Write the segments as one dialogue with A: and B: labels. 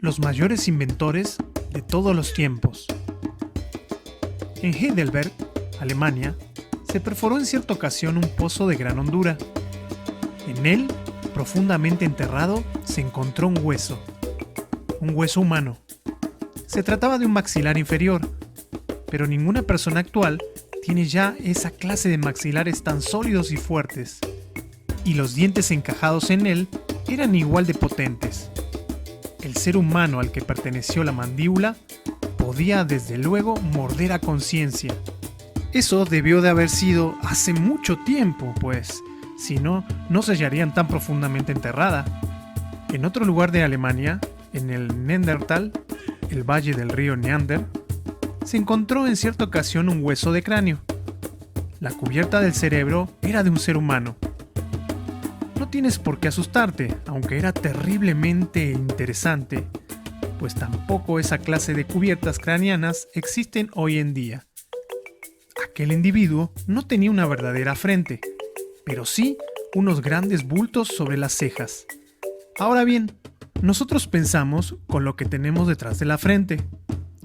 A: Los mayores inventores de todos los tiempos. En Heidelberg, Alemania, se perforó en cierta ocasión un pozo de gran hondura. En él, profundamente enterrado, se encontró un hueso humano. Se trataba de un maxilar inferior, pero ninguna persona actual tiene ya esa clase de maxilares tan sólidos y fuertes, y los dientes encajados en él eran igual de potentes. El ser humano al que perteneció la mandíbula podía desde luego morder a conciencia. Eso debió de haber sido hace mucho tiempo, pues, si no, no se hallarían tan profundamente enterrada. En otro lugar de Alemania, en el Neandertal, el valle del río Neander, se encontró en cierta ocasión un hueso de cráneo. La cubierta del cerebro era de un ser humano. No tienes por qué asustarte, aunque era terriblemente interesante, pues tampoco esa clase de cubiertas craneanas existen hoy en día. Aquel individuo no tenía una verdadera frente, pero sí unos grandes bultos sobre las cejas. Ahora bien, nosotros pensamos con lo que tenemos detrás de la frente,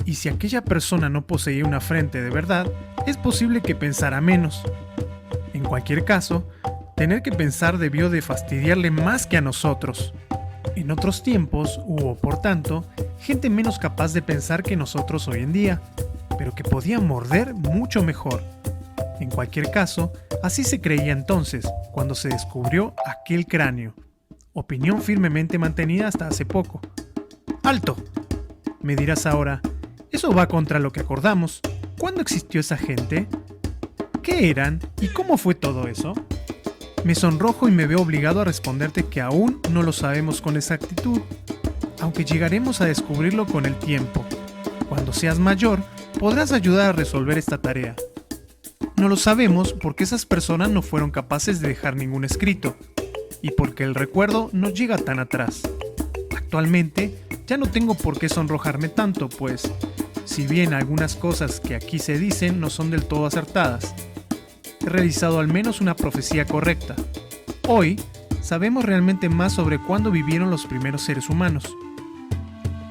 A: y si aquella persona no poseía una frente de verdad, es posible que pensara menos. En cualquier caso, tener que pensar debió de fastidiarle más que a nosotros. En otros tiempos hubo, por tanto, gente menos capaz de pensar que nosotros hoy en día, pero que podía morder mucho mejor. En cualquier caso, así se creía entonces, cuando se descubrió aquel cráneo. Opinión firmemente mantenida hasta hace poco. ¡Alto! Me dirás ahora, eso va contra lo que acordamos. ¿Cuándo existió esa gente? ¿Qué eran? ¿Y cómo fue todo eso? Me sonrojo y me veo obligado a responderte que aún no lo sabemos con exactitud, aunque llegaremos a descubrirlo con el tiempo. Cuando seas mayor, podrás ayudar a resolver esta tarea. No lo sabemos porque esas personas no fueron capaces de dejar ningún escrito, y porque el recuerdo no llega tan atrás. Actualmente, ya no tengo por qué sonrojarme tanto, pues, si bien algunas cosas que aquí se dicen no son del todo acertadas, he realizado al menos una profecía correcta. Hoy, sabemos realmente más sobre cuándo vivieron los primeros seres humanos.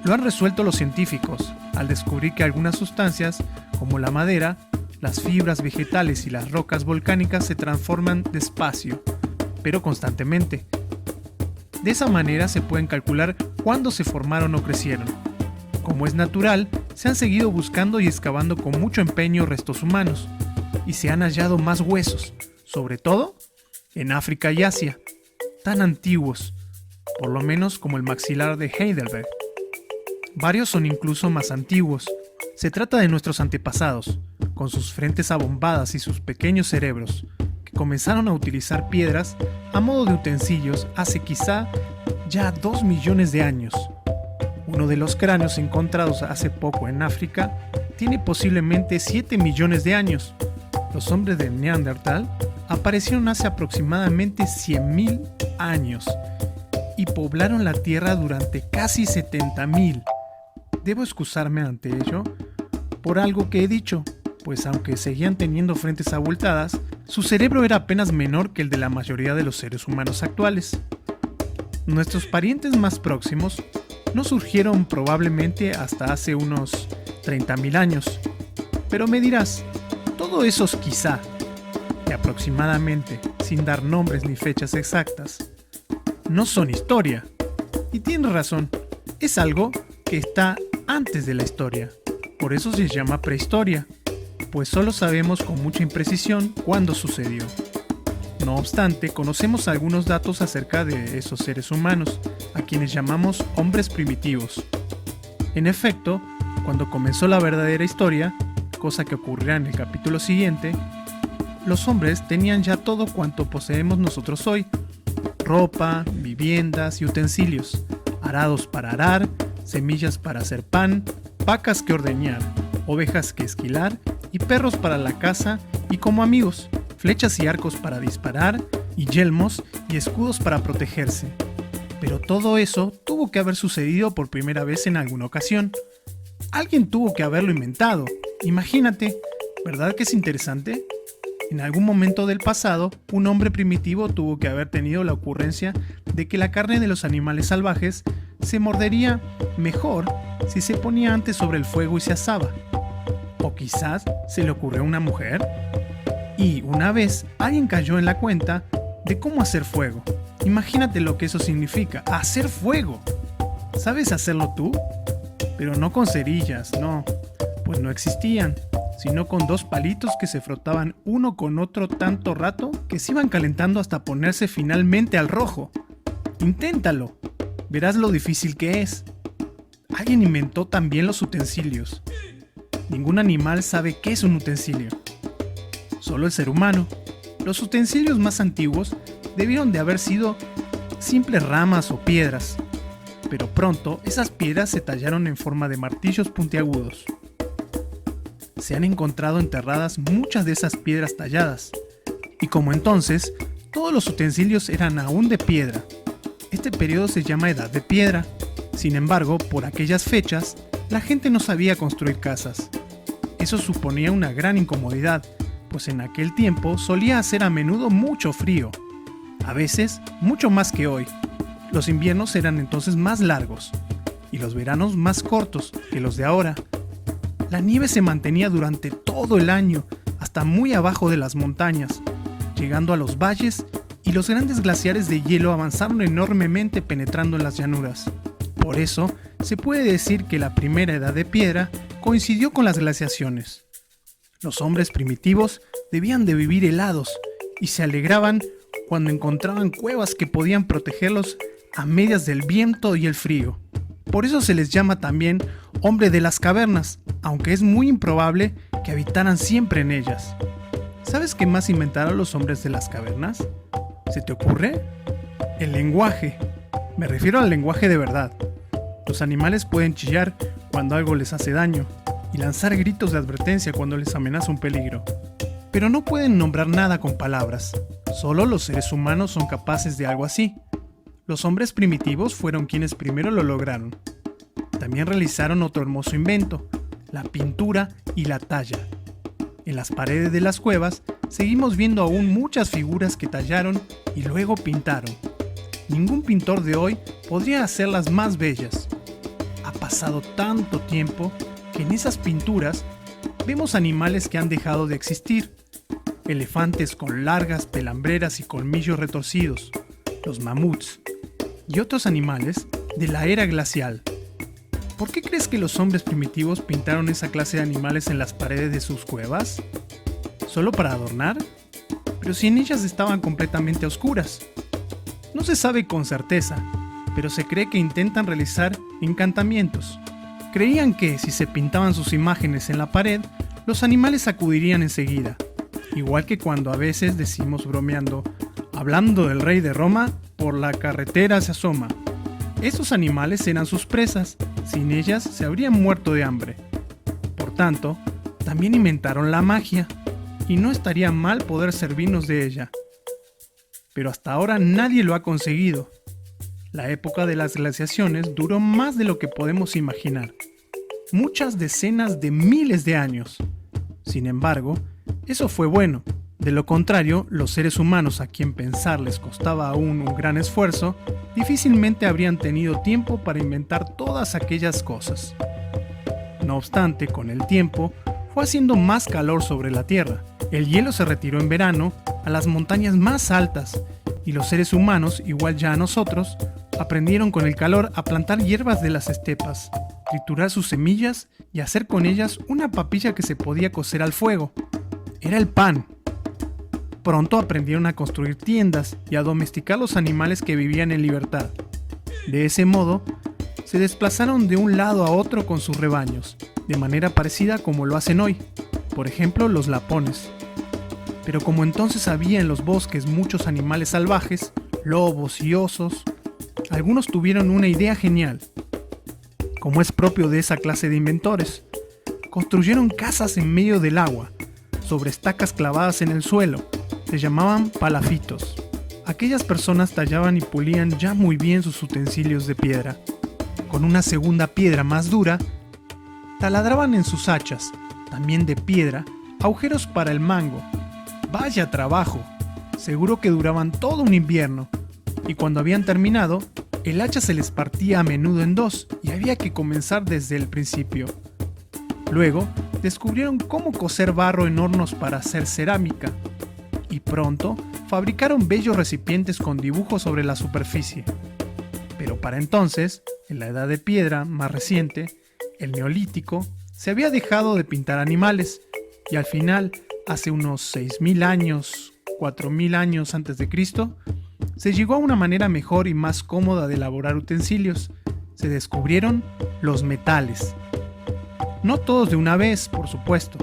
A: Lo han resuelto los científicos, al descubrir que algunas sustancias, como la madera, las fibras vegetales y las rocas volcánicas se transforman despacio, pero constantemente. De esa manera se pueden calcular cuándo se formaron o crecieron. Como es natural, se han seguido buscando y excavando con mucho empeño restos humanos, y se han hallado más huesos, sobre todo en África y Asia, tan antiguos, por lo menos como el maxilar de Heidelberg. Varios son incluso más antiguos. Se trata de nuestros antepasados, con sus frentes abombadas y sus pequeños cerebros, que comenzaron a utilizar piedras a modo de utensilios hace quizá ya 2 millones de años. Uno de los cráneos encontrados hace poco en África tiene posiblemente 7 millones de años. Los hombres del Neandertal aparecieron hace aproximadamente 100.000 años y poblaron la Tierra durante casi 70.000. Debo excusarme ante ello por algo que he dicho, pues aunque seguían teniendo frentes abultadas, su cerebro era apenas menor que el de la mayoría de los seres humanos actuales. Nuestros parientes más próximos no surgieron probablemente hasta hace unos 30.000 años, pero me dirás, todo eso es quizá, y aproximadamente, sin dar nombres ni fechas exactas, no son historia. Y tienes razón, es algo que está antes de la historia. Por eso se llama prehistoria, pues solo sabemos con mucha imprecisión cuándo sucedió. No obstante, conocemos algunos datos acerca de esos seres humanos, a quienes llamamos hombres primitivos. En efecto, cuando comenzó la verdadera historia, cosa que ocurrirá en el capítulo siguiente, los hombres tenían ya todo cuanto poseemos nosotros hoy: ropa, viviendas y utensilios, arados para arar, semillas para hacer pan, vacas que ordeñar, ovejas que esquilar y perros para la caza, y como amigos, flechas y arcos para disparar, y yelmos y escudos para protegerse. Pero todo eso tuvo que haber sucedido por primera vez en alguna ocasión. Alguien tuvo que haberlo inventado. Imagínate, ¿verdad que es interesante? En algún momento del pasado, un hombre primitivo tuvo que haber tenido la ocurrencia de que la carne de los animales salvajes se mordería mejor si se ponía antes sobre el fuego y se asaba. O quizás se le ocurrió a una mujer. Y una vez alguien cayó en la cuenta de cómo hacer fuego. Imagínate lo que eso significa, hacer fuego. ¿Sabes hacerlo tú? Pero no con cerillas, no, pues no existían, sino con 2 palitos que se frotaban uno con otro tanto rato que se iban calentando hasta ponerse finalmente al rojo. Inténtalo, verás lo difícil que es. Alguien inventó también los utensilios. Ningún animal sabe qué es un utensilio. Solo el ser humano. Los utensilios más antiguos debieron de haber sido simples ramas o piedras, pero pronto esas piedras se tallaron en forma de martillos puntiagudos. Se han encontrado enterradas muchas de esas piedras talladas, y como entonces, todos los utensilios eran aún de piedra. Este periodo se llama Edad de Piedra. Sin embargo, por aquellas fechas, la gente no sabía construir casas. Eso suponía una gran incomodidad, pues en aquel tiempo solía hacer a menudo mucho frío, a veces mucho más que hoy. Los inviernos eran entonces más largos y los veranos más cortos que los de ahora. La nieve se mantenía durante todo el año, hasta muy abajo de las montañas, llegando a los valles, y los grandes glaciares de hielo avanzaron enormemente penetrando en las llanuras. Por eso, se puede decir que la primera edad de piedra coincidió con las glaciaciones. Los hombres primitivos debían de vivir helados y se alegraban cuando encontraban cuevas que podían protegerlos a medias del viento y el frío. Por eso se les llama también hombre de las cavernas, aunque es muy improbable que habitaran siempre en ellas. ¿Sabes qué más inventaron los hombres de las cavernas? ¿Se te ocurre? El lenguaje. Me refiero al lenguaje de verdad. Los animales pueden chillar cuando algo les hace daño y lanzar gritos de advertencia cuando les amenaza un peligro. Pero no pueden nombrar nada con palabras. Solo los seres humanos son capaces de algo así. Los hombres primitivos fueron quienes primero lo lograron. También realizaron otro hermoso invento, la pintura y la talla. En las paredes de las cuevas seguimos viendo aún muchas figuras que tallaron y luego pintaron. Ningún pintor de hoy podría hacerlas más bellas. Ha pasado tanto tiempo que en esas pinturas vemos animales que han dejado de existir. Elefantes con largas pelambreras y colmillos retorcidos, los mamuts, y otros animales de la era glacial. ¿Por qué crees que los hombres primitivos pintaron esa clase de animales en las paredes de sus cuevas? ¿Solo para adornar? Pero si en ellas estaban completamente oscuras. No se sabe con certeza, pero se cree que intentan realizar encantamientos. Creían que si se pintaban sus imágenes en la pared, los animales acudirían enseguida. Igual que cuando a veces decimos bromeando, hablando del rey de Roma, por la carretera se asoma. Esos animales eran sus presas, sin ellas se habrían muerto de hambre. Por tanto, también inventaron la magia, y no estaría mal poder servirnos de ella. Pero hasta ahora nadie lo ha conseguido. La época de las glaciaciones duró más de lo que podemos imaginar. Muchas decenas de miles de años. Sin embargo, eso fue bueno. De lo contrario, los seres humanos a quien pensar les costaba aún un gran esfuerzo, difícilmente habrían tenido tiempo para inventar todas aquellas cosas. No obstante, con el tiempo, fue haciendo más calor sobre la Tierra. El hielo se retiró en verano a las montañas más altas, y los seres humanos, igual ya a nosotros, aprendieron con el calor a plantar hierbas de las estepas, triturar sus semillas y hacer con ellas una papilla que se podía cocer al fuego. Era el pan. Pronto aprendieron a construir tiendas y a domesticar los animales que vivían en libertad. De ese modo, se desplazaron de un lado a otro con sus rebaños, de manera parecida como lo hacen hoy, por ejemplo los lapones. Pero como entonces había en los bosques muchos animales salvajes, lobos y osos, algunos tuvieron una idea genial. Como es propio de esa clase de inventores, construyeron casas en medio del agua, sobre estacas clavadas en el suelo. Se llamaban palafitos. Aquellas personas tallaban y pulían ya muy bien sus utensilios de piedra. Con una segunda piedra más dura, taladraban en sus hachas, también de piedra, agujeros para el mango. ¡Vaya trabajo! Seguro que duraban todo un invierno, y cuando habían terminado, El hacha se les partía a menudo en dos y había que comenzar desde el principio. Luego, descubrieron cómo cocer barro en hornos para hacer cerámica, y pronto fabricaron bellos recipientes con dibujos sobre la superficie. Pero para entonces, en la Edad de Piedra más reciente, el Neolítico, se había dejado de pintar animales, y al final, hace unos 6.000 años, 4.000 años antes de Cristo, se llegó a una manera mejor y más cómoda de elaborar utensilios. Se descubrieron los metales. No todos de una vez, por supuesto.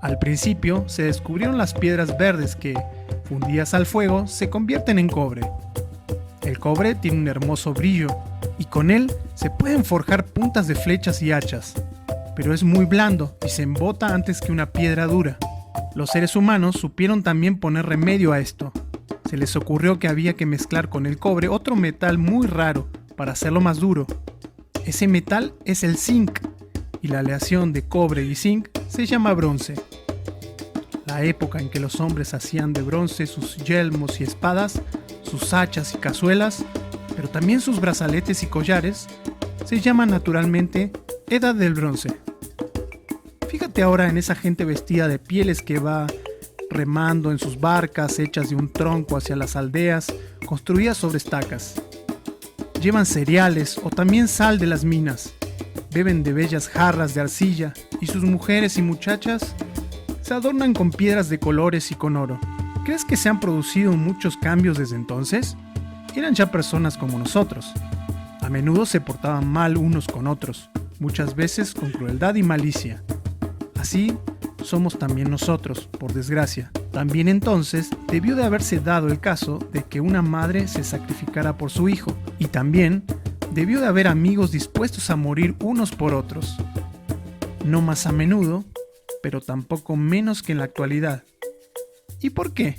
A: Al principio se descubrieron las piedras verdes que, fundidas al fuego, se convierten en cobre. El cobre tiene un hermoso brillo y con él se pueden forjar puntas de flechas y hachas, pero es muy blando y se embota antes que una piedra dura. Los seres humanos supieron también poner remedio a esto. Se les ocurrió que había que mezclar con el cobre otro metal muy raro para hacerlo más duro. Ese metal es el zinc, y la aleación de cobre y zinc se llama bronce. La época en que los hombres hacían de bronce sus yelmos y espadas, sus hachas y cazuelas, pero también sus brazaletes y collares, se llama naturalmente Edad del Bronce. Fíjate ahora en esa gente vestida de pieles que va remando en sus barcas hechas de un tronco hacia las aldeas construidas sobre estacas. Llevan cereales o también sal de las minas, beben de bellas jarras de arcilla y sus mujeres y muchachas se adornan con piedras de colores y con oro. ¿Crees que se han producido muchos cambios desde entonces? Eran ya personas como nosotros. A menudo se portaban mal unos con otros, muchas veces con crueldad y malicia. Así somos también nosotros, por desgracia. También entonces debió de haberse dado el caso de que una madre se sacrificara por su hijo, y también debió de haber amigos dispuestos a morir unos por otros. No más a menudo, pero tampoco menos que en la actualidad. ¿Y por qué?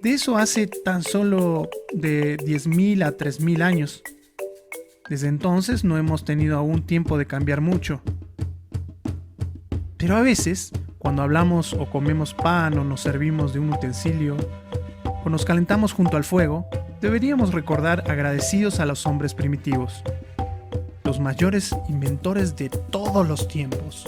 A: De eso hace tan solo de 10.000 a 3.000 años. Desde entonces no hemos tenido aún tiempo de cambiar mucho. Pero a veces, cuando hablamos o comemos pan o nos servimos de un utensilio o nos calentamos junto al fuego, deberíamos recordar agradecidos a los hombres primitivos, los mayores inventores de todos los tiempos.